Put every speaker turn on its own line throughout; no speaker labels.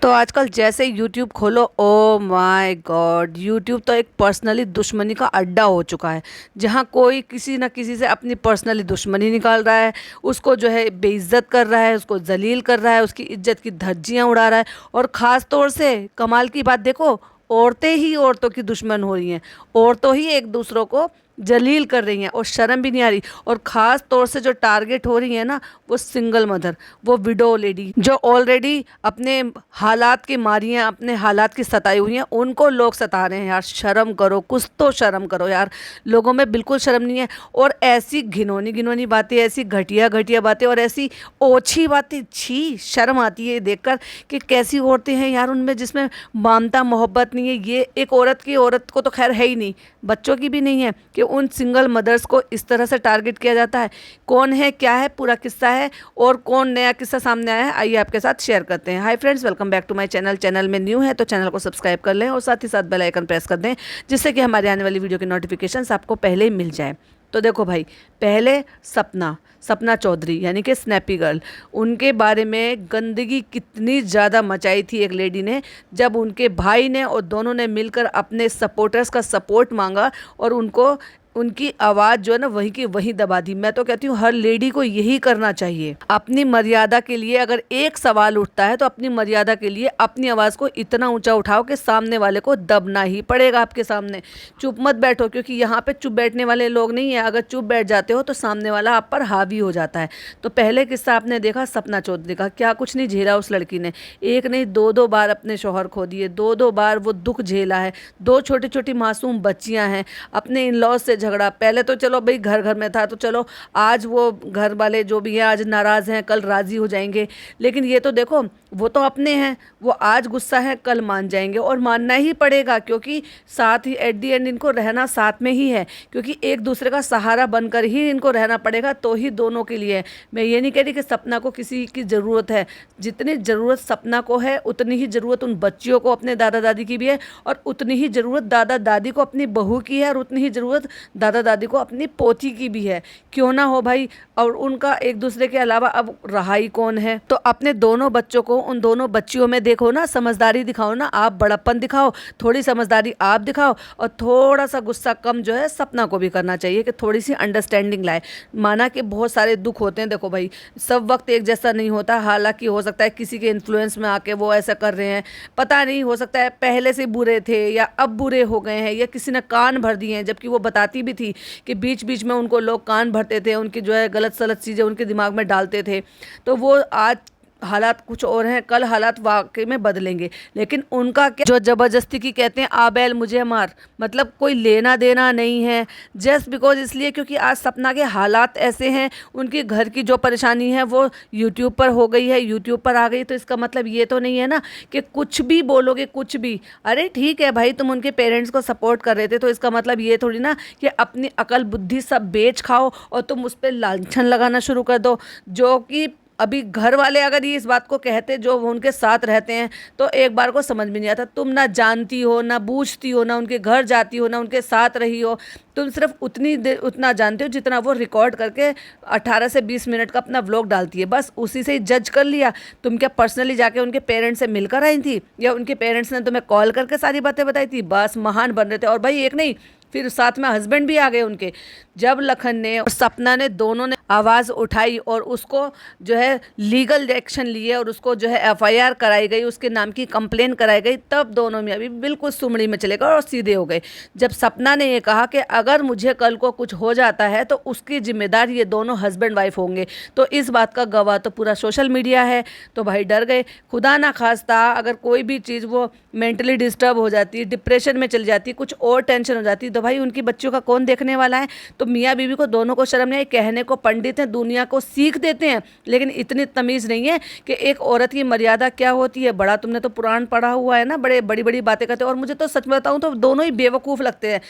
तो आजकल जैसे यूट्यूब खोलो, ओ माय गॉड, यूट्यूब तो एक पर्सनली दुश्मनी का अड्डा हो चुका है। जहाँ कोई किसी न किसी से अपनी पर्सनली दुश्मनी निकाल रहा है, उसको जो है बेइज्जत कर रहा है, उसको जलील कर रहा है, उसकी इज्जत की धज्जियाँ उड़ा रहा है। और ख़ास तौर से कमाल की बात देखो, औरतें ही औरतों की दुश्मन हो रही हैं। औरतों ही एक दूसरों को जलील कर रही हैं और शर्म भी नहीं आ रही। और ख़ास तौर से जो टारगेट हो रही है ना, वो सिंगल मदर, वो विडो लेडी जो ऑलरेडी अपने हालात की मारी हैं, अपने हालात की सताई हुई हैं, उनको लोग सता रहे हैं। यार शर्म करो, कुछ तो शर्म करो यार। लोगों में बिल्कुल शर्म नहीं है। और ऐसी घिनौनी घिनौनी बातें, ऐसी घटिया घटिया बातें और ऐसी ओछी बातें, छी शर्म आती है देखकर कि कैसी औरतें हैं यार उनमें, जिसमें ममता मोहब्बत नहीं है। ये एक औरत को तो खैर है ही नहीं, बच्चों की भी नहीं है, कि उन सिंगल मदर्स को इस तरह से टारगेट किया जाता है। कौन है, क्या है, पूरा किस्सा है और कौन नया किस्सा सामने आया है, आइए आपके साथ शेयर करते हैं। Hi friends, welcome back to my channel. Channel में न्यू है तो चैनल को सब्सक्राइब कर लें और साथ ही साथ बेल आइकन प्रेस कर दें, जिससे कि हमारे आने वाली वीडियो की नोटिफिकेशंस आपको पहले ही मिल जाए। तो देखो भाई, पहले सपना सपना चौधरी यानी कि स्नैपी गर्ल, उनके बारे में गंदगी कितनी ज़्यादा मचाई थी एक लेडी ने, जब उनके भाई ने और दोनों ने मिलकर अपने सपोर्टर्स का सपोर्ट मांगा और उनको उनकी आवाज़ जो है ना वहीं की वहीं दबा दी। मैं तो कहती हूँ हर लेडी को यही करना चाहिए। अपनी मर्यादा के लिए अगर एक सवाल उठता है तो अपनी मर्यादा के लिए अपनी आवाज़ को इतना ऊंचा उठाओ कि सामने वाले को दबना ही पड़ेगा आपके सामने। चुप मत बैठो, क्योंकि यहाँ पे चुप बैठने वाले लोग नहीं है। अगर चुप बैठ जाते हो तो सामने वाला आप पर हावी हो जाता है। तो पहले किस्सा आपने देखा सपना चौधरी का, क्या कुछ नहीं झेला उस लड़की ने। एक नहीं, दो दो बार अपने शौहर खो दिए, दो दो बार वो दुख झेला है। दो छोटी छोटी मासूम बच्चियां हैं, अपने इन लॉज से झगड़ा। पहले तो चलो भाई घर घर में था, तो चलो आज वो घर वाले जो भी हैं आज नाराज़ हैं, कल राज़ी हो जाएंगे। लेकिन ये तो देखो, वो तो अपने हैं, वो आज गुस्सा है कल मान जाएंगे, और मानना ही पड़ेगा, क्योंकि साथ ही एट दी एंड इनको रहना साथ में ही है। क्योंकि एक दूसरे का सहारा बनकर ही इनको रहना पड़ेगा, तो ही दोनों के लिए है। मैं ये नहीं कह रही कि सपना को किसी की ज़रूरत है। जितनी ज़रूरत सपना को है उतनी ही ज़रूरत उन बच्चियों को अपने दादा दादी की भी है, और उतनी ही ज़रूरत दादा दादी को अपनी बहू की है, और उतनी ही ज़रूरत दादा दादी को अपनी पोती की भी है। क्यों ना हो भाई। और उनका एक दूसरे के अलावा अब रहा ही कौन है। तो अपने दोनों बच्चों को, उन दोनों बच्चियों में देखो ना, समझदारी दिखाओ ना, आप बड़प्पन दिखाओ, थोड़ी समझदारी आप दिखाओ, और थोड़ा सा गुस्सा कम जो है सपना को भी करना चाहिए, कि थोड़ी सी अंडरस्टैंडिंग लाए। माना कि बहुत सारे दुख होते हैं, देखो भाई सब वक्त एक जैसा नहीं होता। हालांकि हो सकता है किसी के इन्फ्लुएंस में आके वो ऐसा कर रहे हैं, पता नहीं, हो सकता है पहले से बुरे थे या अब बुरे हो गए हैं, या किसी ने कान भर दिए हैं। जबकि वो बताती भी थी कि बीच बीच में उनको लोग कान भरते थे, उनकी जो है गलत सलत चीज़ें उनके दिमाग में डालते थे। तो वो आज हालात कुछ और हैं, कल हालात वाकई में बदलेंगे। लेकिन उनका क्या, जो ज़बरदस्ती की कहते हैं आ बैल मुझे मार, मतलब कोई लेना देना नहीं है। जस्ट बिकॉज इसलिए क्योंकि आज सपना के हालात ऐसे हैं, उनकी घर की जो परेशानी है वो यूट्यूब पर हो गई है, यूट्यूब पर आ गई। तो इसका मतलब ये तो नहीं है ना कि कुछ भी बोलोगे, कुछ भी। अरे ठीक है भाई, तुम उनके पेरेंट्स को सपोर्ट कर रहे थे, तो इसका मतलब ये थोड़ी ना कि अपनी अकल बुद्धि सब बेच खाओ और तुम उस पर लांछन लगाना शुरू कर दो। जो कि अभी घर वाले अगर ये इस बात को कहते, जो वो उनके साथ रहते हैं, तो एक बार को समझ में नहीं आता। तुम ना जानती हो, ना बूझती हो, ना उनके घर जाती हो, ना उनके साथ रही हो। तुम सिर्फ उतनी देर उतना जानते हो जितना वो रिकॉर्ड करके 18 से 20 मिनट का अपना व्लॉग डालती है, बस उसी से ही जज कर लिया। तुम क्या पर्सनली जाके उनके पेरेंट्स से मिलकर आई थी, या उनके पेरेंट्स ने तुम्हें कॉल करके सारी बातें बताई थी? बस महान बन रहे थे। और भाई एक नहीं, फिर साथ में हस्बैंड भी आ गए उनके। जब लखन ने और सपना ने दोनों ने आवाज़ उठाई और उसको जो है लीगल एक्शन लिए, और उसको जो है एफआईआर कराई गई, उसके नाम की कंप्लेन कराई गई, तब दोनों में अभी बिल्कुल सुमड़ी में चले गए और सीधे हो गए। जब सपना ने ये कहा कि अगर मुझे कल को कुछ हो जाता है तो उसकी जिम्मेदार ये दोनों हस्बैंड वाइफ होंगे, तो इस बात का गवाह तो पूरा सोशल मीडिया है। तो भाई डर गए। खुदा ना खास्ता अगर कोई भी चीज़ वो मेंटली डिस्टर्ब हो जाती, डिप्रेशन में चली जाती, कुछ और टेंशन हो जाती, तो भाई उनकी बच्चों का कौन देखने वाला है। तो मियाँ बीवी को दोनों को शर्म नहीं आई। कहने को पंडित हैं, दुनिया को सीख देते हैं, लेकिन इतनी तमीज़ नहीं है कि एक औरत की मर्यादा क्या होती है। बड़ा तुमने तो पुराण पढ़ा हुआ है ना, बड़े बड़ी बड़ी बातें करते हैं। और मुझे तो सच बताऊं तो दोनों ही बेवकूफ़ लगते हैं।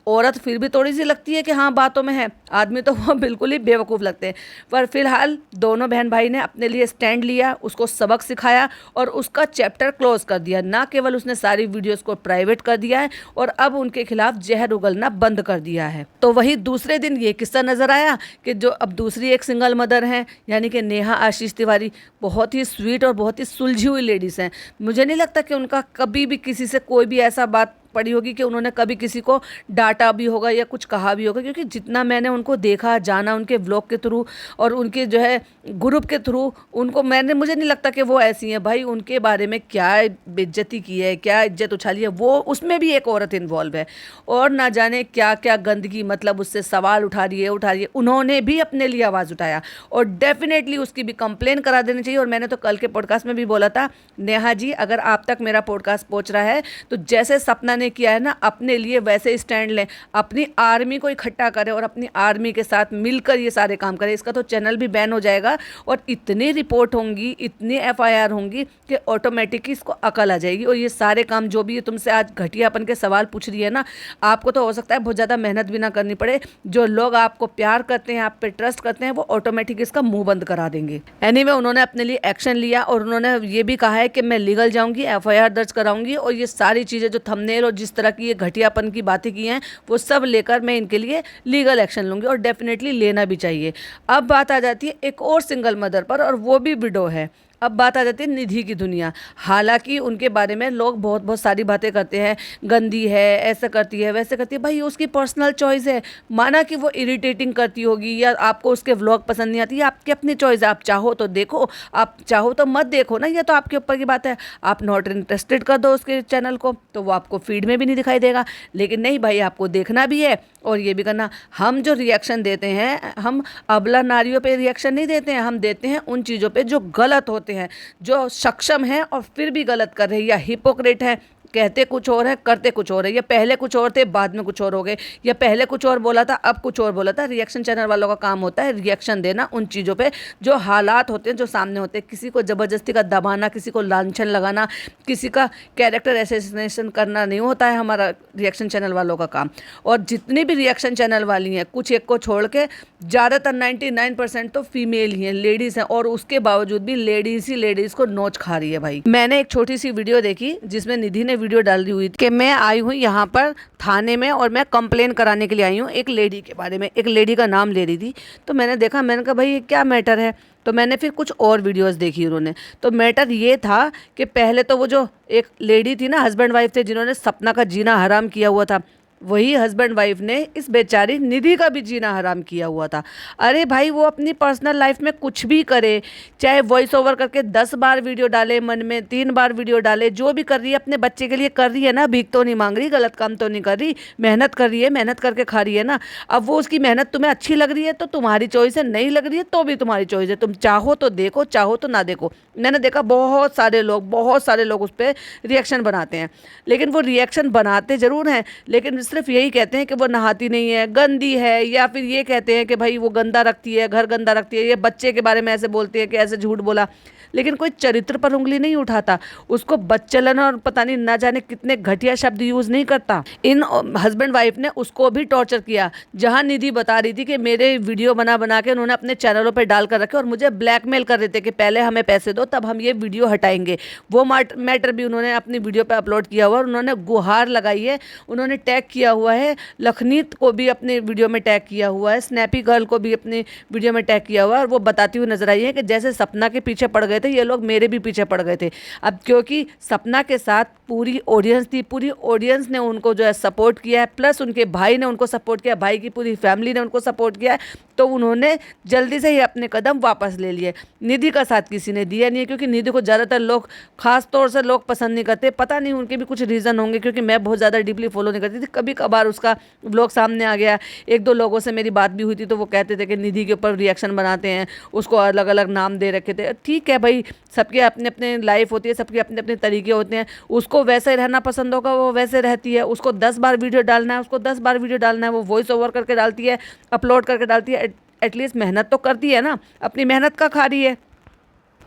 औरत फिर भी थोड़ी सी लगती है कि हाँ बातों में है, आदमी तो वो बिल्कुल ही बेवकूफ़ लगते हैं। पर फिलहाल दोनों बहन भाई ने अपने लिए स्टैंड लिया, उसको सबक सिखाया और उसका चैप्टर क्लोज कर दिया। ना केवल उसने सारी वीडियोस को प्राइवेट कर दिया है और अब उनके खिलाफ जहर उगलना बंद कर दिया है। तो वही दूसरे दिन ये किस्सा नजर आया कि जो अब दूसरी एक सिंगल मदर हैं, यानी कि नेहा आशीष तिवारी, बहुत ही स्वीट और बहुत ही सुलझी हुई लेडीज़ हैं। मुझे नहीं लगता कि उनका कभी भी किसी से कोई भी ऐसा बात पड़ी होगी कि उन्होंने कभी किसी को डांटा भी होगा या कुछ कहा भी होगा, क्योंकि जितना मैंने उनको देखा जाना उनके व्लॉग के थ्रू और उनके जो है ग्रुप के थ्रू, उनको मुझे नहीं लगता कि वो ऐसी हैं। भाई उनके बारे में क्या बेइज्जती की है, क्या इज्जत उछाली है, वो उसमें भी एक औरत इन्वॉल्व है और ना जाने क्या क्या गंदगी, मतलब उससे सवाल उठा रही है। उन्होंने भी अपने लिए आवाज़ उठाया और डेफिनेटली उसकी भी कंप्लेन करा देनी चाहिए। और मैंने तो कल के पॉडकास्ट में भी बोला था, नेहा जी अगर आप तक मेरा पॉडकास्ट पहुंच रहा है तो जैसे सपना ने किया है ना, अपने लिए वैसे स्टैंड लें, अपनी आर्मी को इकट्ठा करें और अपनी आर्मी के साथ मिलकर ये सारे काम करें। इसका तो चैनल भी बैन हो जाएगा और इतनी रिपोर्ट होंगी, इतनी एफआईआर होंगी कि ऑटोमेटिक इसको अकल आ जाएगी। और ये सारे काम जो भी तुमसे आज घटियापन के सवाल पूछ रही है ना, आपको तो हो सकता है बहुत ज़्यादा मेहनत भी ना करनी पड़े। जो लोग आपको प्यार करते हैं, आप पे ट्रस्ट करते हैं, वो ऑटोमेटिक इसका मुंह बंद करा देंगे। एनीवे उन्होंने अपने लिए एक्शन लिया और उन्होंने ये भी कहा है कि मैं लीगल जाऊंगी, एफआईआर दर्ज कराऊंगी और ये सारी चीज़ें जो थंबनेल और जिस तरह की ये घटियापन की बातें की हैं वो सब लेकर मैं इनके लिए लीगल एक्शन लूंगी और डेफिनेटली लेना भी चाहिए। अब बात आ जाती है एक और सिंगल मदर पर और वो भी विडो है। अब बात आ जाती है निधि की दुनिया। हालांकि उनके बारे में लोग बहुत बहुत सारी बातें करते हैं, गंदी है, ऐसा करती है, वैसे करती है। भाई उसकी पर्सनल चॉइस है। माना कि वो इरिटेटिंग करती होगी या आपको उसके व्लॉग पसंद नहीं आती, आपकी अपनी चॉइस है। आप चाहो तो देखो, आप चाहो तो मत देखो ना, ये तो आपके ऊपर की बात है। आप नॉट इंटरेस्टेड कर दो उसके चैनल को तो वो आपको फीड में भी नहीं दिखाई देगा। लेकिन नहीं भाई, आपको देखना भी है और ये भी करना। हम जो रिएक्शन देते हैं, हम अबला नारियों पे रिएक्शन नहीं देते हैं, हम देते हैं उन चीज़ों पे जो गलत होते हैं, जो सक्षम हैं और फिर भी गलत कर रहे हैं, या हिपोक्रेट हैं, कहते कुछ और है करते कुछ और है, या पहले कुछ और थे बाद में कुछ और हो गए, या पहले कुछ और बोला था अब कुछ और बोला था। रिएक्शन चैनल वालों का काम होता है रिएक्शन देना उन चीज़ों पे जो हालात होते हैं, जो सामने होते हैं। किसी को ज़बरदस्ती का दबाना, किसी को लांछन लगाना, किसी का कैरेक्टर असैसिनेशन करना नहीं होता है हमारा रिएक्शन चैनल वालों का काम। और जितनी भी रिएक्शन चैनल वाली हैं, कुछ एक को छोड़ के ज़्यादातर 99% तो फीमेल ही हैं, लेडीज़ हैं, और उसके बावजूद भी लेडीज़ ही लेडीज़ को नोच खा रही है। भाई मैंने एक छोटी सी वीडियो देखी जिसमें निधि ने वीडियो डाली हुई थी कि मैं आई हूँ यहाँ पर थाने में और मैं कंप्लेन कराने के लिए आई हूँ एक लेडी के बारे में। एक लेडी का नाम ले रही थी तो मैंने देखा, मैंने कहा भाई ये क्या मैटर है। तो मैंने फिर कुछ और वीडियोस देखी उन्होंने, तो मैटर ये था कि पहले तो वो जो एक लेडी थी ना, हस्बैंड वाइफ थे जिन्होंने सपना का जीना हराम किया हुआ था, वही हस्बैंड वाइफ ने इस बेचारी निधि का भी जीना हराम किया हुआ था। अरे भाई वो अपनी पर्सनल लाइफ में कुछ भी करे, चाहे वॉइस ओवर करके 10 बार वीडियो डाले, मन में 3 बार वीडियो डाले, जो भी कर रही है अपने बच्चे के लिए कर रही है ना, भीख तो नहीं मांग रही, गलत काम तो नहीं कर रही, मेहनत कर रही है, मेहनत करके खा रही है ना। अब वो उसकी मेहनत तुम्हें अच्छी लग रही है तो तुम्हारी चॉइस है, नहीं लग रही है तो भी तुम्हारी चॉइस है। तुम चाहो तो देखो, चाहो तो ना देखो। मैंने देखा बहुत सारे लोग उस पर रिएक्शन बनाते हैं, लेकिन वो रिएक्शन बनाते ज़रूर हैं, लेकिन सिर्फ यही कहते हैं कि वो नहाती नहीं है, गंदी है, या फिर ये कहते हैं कि भाई वो गंदा रखती है, घर गंदा रखती है, ये बच्चे के बारे में ऐसे बोलते हैं कि ऐसे झूठ बोला। लेकिन कोई चरित्र पर उंगली नहीं उठाता, उसको बच्चलन और पता नहीं ना जाने कितने घटिया शब्द यूज़ नहीं करता। इन हस्बैंड वाइफ ने उसको भी टॉर्चर किया। जहाँ निधि बता रही थी कि मेरे वीडियो बना बना के उन्होंने अपने चैनलों पर डाल कर रखे और मुझे ब्लैकमेल कर रहे थे कि पहले हमें पैसे दो तब हम ये वीडियो हटाएंगे, वो मैटर भी उन्होंने अपनी वीडियो पर अपलोड किया हुआ और उन्होंने गुहार लगाई है, उन्होंने टैग किया हुआ है, लखनीत को भी अपने वीडियो में टैग किया हुआ है, स्नैपी गर्ल को भी अपने वीडियो में टैग किया हुआ है। और वो बताती हुई नजर आई है कि जैसे सपना के पीछे पड़ गए थे ये लोग, मेरे भी पीछे पड़ गए थे। अब क्योंकि सपना के साथ पूरी ऑडियंस थी, पूरी ऑडियंस ने उनको जो है सपोर्ट किया है, प्लस उनके भाई ने उनको सपोर्ट किया, भाई की पूरी फैमिली ने उनको सपोर्ट किया है, तो उन्होंने जल्दी से ही अपने कदम वापस ले लिए। निधि का साथ किसी ने दिया नहीं है, क्योंकि निधि को ज़्यादातर लोग, खास तौर से लोग पसंद नहीं करते। पता नहीं उनके भी कुछ रीज़न होंगे, क्योंकि मैं बहुत ज़्यादा डीपली फॉलो नहीं करती थी। कभी कभार उसका व्लॉग सामने आ गया, 1-2 लोगों से मेरी बात भी हुई थी तो वो कहते थे कि निधि के ऊपर रिएक्शन बनाते हैं, उसको अलग अलग नाम दे रखे थे। ठीक है भाई, सबके अपने अपने लाइफ होती है, सबके अपने अपने तरीके होते हैं, उसको वैसे रहना पसंद होगा, वो वैसे रहती है। उसको 10 बार वीडियो डालना है, उसको 10 बार वीडियो डालना है, वो वॉइस ओवर करके डालती है, अपलोड करके डालती है, एटलीस्ट मेहनत तो करती है ना, अपनी मेहनत का खा रही है।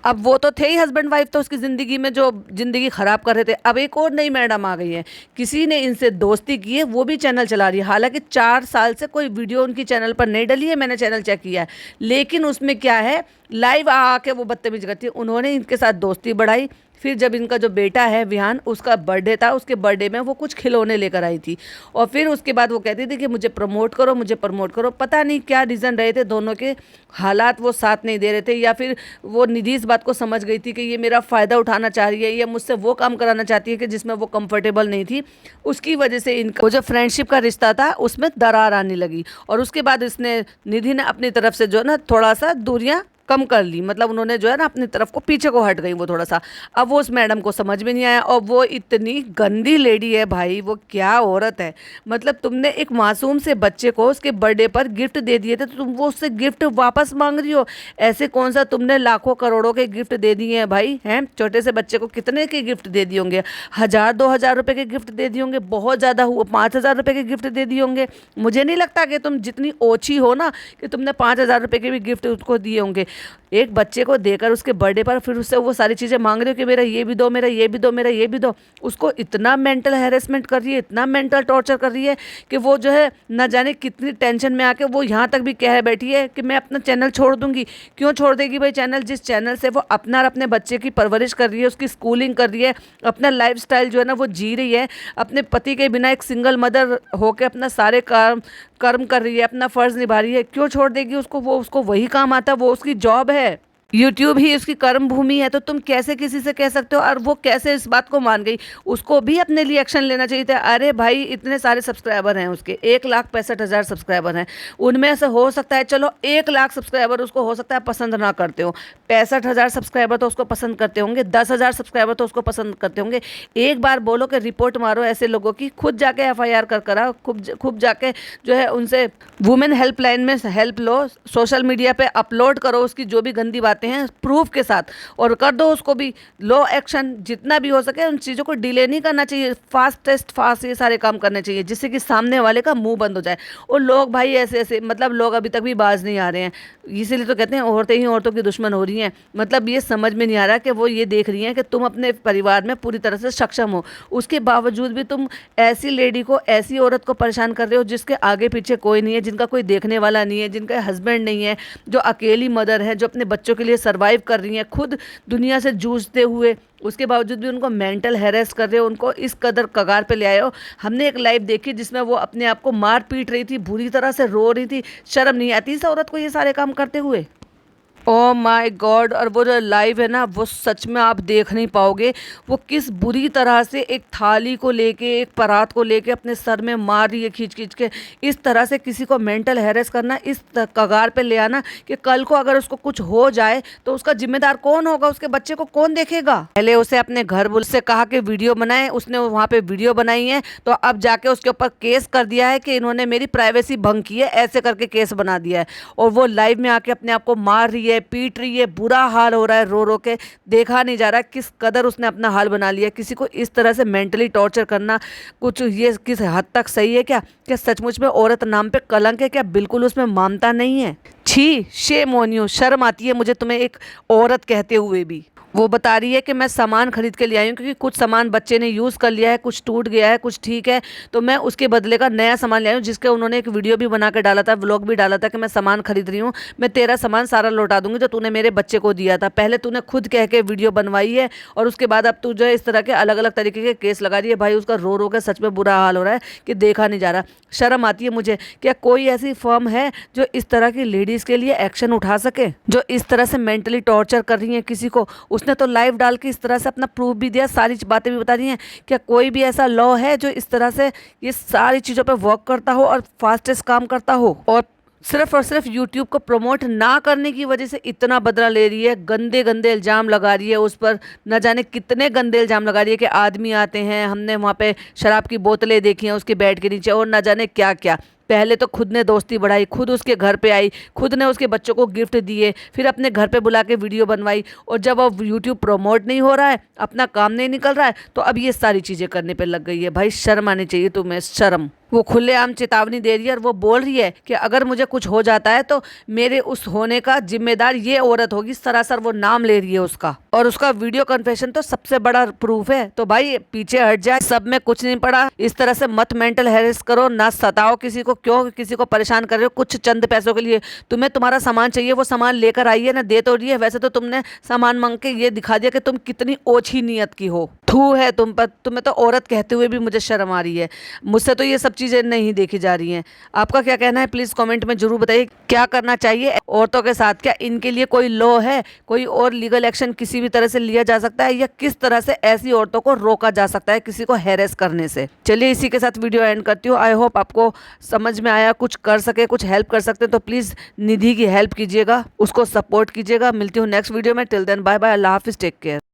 अब वो तो थे ही हस्बैंड वाइफ, तो उसकी ज़िंदगी में जो ज़िंदगी ख़राब कर रहे थे। अब एक और नई मैडम आ गई है, किसी ने इनसे दोस्ती की है, वो भी चैनल चला रही है। हालांकि 4 साल से कोई वीडियो उनकी चैनल पर नहीं डली है, मैंने चैनल चेक किया है, लेकिन उसमें क्या है, लाइव आके वो बदतमीज करती है। उन्होंने इनके साथ दोस्ती बढ़ाई। फिर जब इनका जो बेटा है विहान, उसका बर्थडे था, उसके बर्थडे में वो कुछ खिलौने लेकर आई थी, और फिर उसके बाद वो कहती थी कि मुझे प्रमोट करो, मुझे प्रमोट करो। पता नहीं क्या रीज़न रहे थे, दोनों के हालात वो साथ नहीं दे रहे थे, या फिर वो निधि इस बात को समझ गई थी कि ये मेरा फ़ायदा उठाना चाह रही है, या मुझसे वो काम कराना चाहती है कि जिसमें वो कंफर्टेबल नहीं थी। उसकी वजह से इनका वो जो फ्रेंडशिप का रिश्ता था उसमें दरार आने लगी, और उसके बाद इसने निधि ने अपनी तरफ से जो है ना थोड़ा सा दूरियाँ कम कर ली। मतलब उन्होंने जो है ना अपनी तरफ को पीछे को हट गई वो थोड़ा सा। अब वो उस मैडम को समझ में नहीं आया, और वो इतनी गंदी लेडी है भाई, वो क्या औरत है। मतलब तुमने एक मासूम से बच्चे को उसके बर्थडे पर गिफ्ट दे दिए थे, तो तुम वो उससे गिफ्ट वापस मांग रही हो। ऐसे कौन सा तुमने लाखों करोड़ों के गिफ्ट दे दिए हैं भाई, हैं? छोटे से बच्चे को कितने के गिफ्ट दे दिए होंगे? 1,000-2,000 रुपये के गिफ्ट दे दिए होंगे, बहुत ज़्यादा हुआ 5,000 रुपये के गिफ्ट दे दिए होंगे। मुझे नहीं लगता कि तुम जितनी ओछी हो ना कि तुमने 5,000 रुपये के भी गिफ्ट उसको दिए होंगे। एक बच्चे को देकर उसके बर्थडे पर फिर उससे वो सारी चीज़ें मांग रही हो कि मेरा ये भी दो, मेरा ये भी दो, मेरा ये भी दो। उसको इतना मेंटल हैरेसमेंट कर रही है, इतना मेंटल टॉर्चर कर रही है कि वो जो है न जाने कितनी टेंशन में आके वो यहाँ तक भी कह बैठी है कि मैं अपना चैनल छोड़ दूंगी। क्यों छोड़ देगी भाई चैनल? जिस चैनल से वो अपना और अपने बच्चे की परवरिश कर रही है, उसकी स्कूलिंग कर रही है, अपना लाइफस्टाइल जो है ना वो जी रही है, अपने पति के बिना एक सिंगल मदर होकर अपना सारे कर्म कर रही है, अपना फ़र्ज़ निभा रही है। क्यों छोड़ देगी उसको? वो उसको वही काम आता है, वो उसकी जॉब है, यूट्यूब ही उसकी कर्म भूमि है। तो तुम कैसे किसी से कह सकते हो? और वो कैसे इस बात को मान गई? उसको भी अपने लिए एक्शन लेना चाहिए था। अरे भाई इतने सारे सब्सक्राइबर हैं उसके, 1,65,000 सब्सक्राइबर हैं। उनमें से हो सकता है चलो 1,00,000 सब्सक्राइबर उसको हो सकता है पसंद ना करते हो, 65,000 सब्सक्राइबर तो उसको पसंद करते होंगे, 10,000 सब्सक्राइबर तो उसको पसंद करते होंगे। एक बार बोलो कि रिपोर्ट मारो ऐसे लोगों की, खुद जाके FIR कर आओ, खूब जाके जो है उनसे वुमेन हेल्पलाइन में हेल्प लो, सोशल मीडिया पे अपलोड करो उसकी जो भी गंदी बातें हैं प्रूफ के साथ, और कर दो उसको भी लो एक्शन। जितना भी हो सके उन चीज़ों को डिले नहीं करना चाहिए, फास्ट ये सारे काम करने चाहिए जिससे कि सामने वाले का मुंह बंद हो जाए। और लोग भाई ऐसे ऐसे मतलब लोग अभी तक भी बाज नहीं आ रहे हैं, इसीलिए तो कहते हैं औरतें ही औरतों की दुश्मन हो रही हैं। मतलब ये समझ में नहीं आ रहा कि वो ये देख रही हैं कि तुम अपने परिवार में पूरी तरह से सक्षम हो, उसके बावजूद भी तुम ऐसी लेडी को, ऐसी औरत को परेशान कर रहे हो जिसके आगे पीछे कोई नहीं है, जिनका कोई देखने वाला नहीं है, जिनका हस्बैंड नहीं है, जो अकेली मदर है, जो अपने बच्चों के लिए सरवाइव कर रही हैं खुद दुनिया से जूझते हुए, उसके बावजूद भी उनको मेंटल हैरेस कर रहे हो, उनको इस कदर कगार पे ले आए हो। हमने एक लाइव देखी जिसमें वो अपने आप को मार पीट रही थी, बुरी तरह से रो रही थी। शर्म नहीं आती इस औरत को ये सारे काम करते हुए? Oh my God. और वो जो लाइव है ना वो सच में आप देख नहीं पाओगे, वो किस बुरी तरह से एक थाली को लेके, एक परात को लेके अपने सर में मार रही है खींच खींच के। इस तरह से किसी को मेंटल हैरेस करना, इस कगार पे ले आना कि कल को अगर उसको कुछ हो जाए तो उसका जिम्मेदार कौन होगा, उसके बच्चे को कौन देखेगा? पहले उसे अपने घर बुल से कहा कि वीडियो बनाए, उसने वहाँ पे वीडियो बनाई है, तो अब जाके उसके ऊपर केस कर दिया है कि इन्होंने मेरी प्राइवेसी भंग की है, ऐसे करके केस बना दिया है। और वो लाइव में आके अपने आप को मार रही है, पीट रही है, बुरा हाल हो रहा है, रो रो के देखा नहीं जा रहा किस कदर उसने अपना हाल बना लिया। किसी को इस तरह से मेंटली टॉर्चर करना कुछ ये किस हद तक सही है क्या? क्या सचमुच में औरत नाम पे कलंक है क्या? बिल्कुल उसमें ममता नहीं है। छी, शेम ऑन यू। शर्म आती है मुझे तुम्हें एक औरत कहते हुए भी। वो बता रही है कि मैं सामान खरीद के ले आई हूँ क्योंकि कुछ सामान बच्चे ने यूज़ कर लिया है, कुछ टूट गया है, कुछ ठीक है, तो मैं उसके बदले का नया सामान ले आई हूँ, जिसके उन्होंने एक वीडियो भी बना कर डाला था, व्लॉग भी डाला था कि मैं सामान खरीद रही हूँ, मैं तेरा सामान सारा लौटा दूंगी जो तूने मेरे बच्चे को दिया था। पहले तूने खुद कह के वीडियो बनवाई है और उसके बाद अब तू जो है इस तरह के अलग अलग तरीके के केस लगा रही है। भाई उसका रो रो के सच में बुरा हाल हो रहा है कि देखा नहीं जा रहा। शर्म आती है मुझे। क्या कोई ऐसी फर्म है जो इस तरह की लेडीज़ के लिए एक्शन उठा सके, जो इस तरह से मेंटली टॉर्चर कर रही है किसी को? उसने तो लाइव डाल इस तरह से अपना प्रूफ भी दिया, सारी बातें भी बता रही हैं। क्या कोई भी ऐसा लॉ है जो इस तरह से ये सारी चीज़ों पे वर्क करता हो और फास्टेस्ट काम करता हो, और सिर्फ यूट्यूब को प्रमोट ना करने की वजह से इतना बदला ले रही है, गंदे गंदे इल्ज़ाम लगा रही है उस पर, न जाने कितने गंदे इल्ज़ाम लगा रही है कि आदमी आते हैं, हमने वहाँ पे शराब की बोतलें देखी हैं उसके बेड के नीचे, और न जाने क्या क्या। पहले तो खुद ने दोस्ती बढ़ाई, खुद उसके घर पे आई, खुद ने उसके बच्चों को गिफ्ट दिए, फिर अपने घर पे बुला के वीडियो बनवाई, और जब अब यूट्यूब प्रमोट नहीं हो रहा है, अपना काम नहीं निकल रहा है, तो अब ये सारी चीज़ें करने पे लग गई है। भाई शर्म आनी चाहिए तुम्हें, शर्म। वो खुलेआम चेतावनी दे रही है और वो बोल रही है कि अगर मुझे कुछ हो जाता है तो मेरे उस होने का जिम्मेदार ये औरत होगी। सरासर वो नाम ले रही है उसका, और उसका वीडियो कन्फेशन तो सबसे बड़ा प्रूफ है। तो भाई पीछे हट जाए, सब में कुछ नहीं पड़ा। इस तरह से मत मेंटल हैरेस करो, ना सताओ किसी को। क्यों किसी को परेशान कर रहे हो कुछ चंद पैसों के लिए? तुम्हें तुम्हारा सामान चाहिए, वो सामान लेकर आइए ना, दे तो रही है। वैसे तो तुमने सामान मांग के ये दिखा दिया कि तुम कितनी ओछी नीयत की हो। थू है तुम पर। तुम्हें तो औरत कहते हुए भी मुझे शर्म आ रही है। मुझसे तो ये सब चीज़ें नहीं देखी जा रही हैं। आपका क्या कहना है प्लीज़ कमेंट में जरूर बताइए। क्या करना चाहिए औरतों के साथ? क्या इनके लिए कोई लॉ है, कोई और लीगल एक्शन किसी भी तरह से लिया जा सकता है, या किस तरह से ऐसी औरतों को रोका जा सकता है किसी को हैरेस करने से? चलिए इसी के साथ वीडियो एंड करती हूँ। आई होप आपको समझ में आया, कुछ कर सके, कुछ हेल्प कर सकते हैं तो प्लीज़ निधि की हेल्प कीजिएगा, उसको सपोर्ट कीजिएगा। मिलती हूँ नेक्स्ट वीडियो में। टिल देन बाय बाय, अल्लाह हाफिज़, टेक केयर।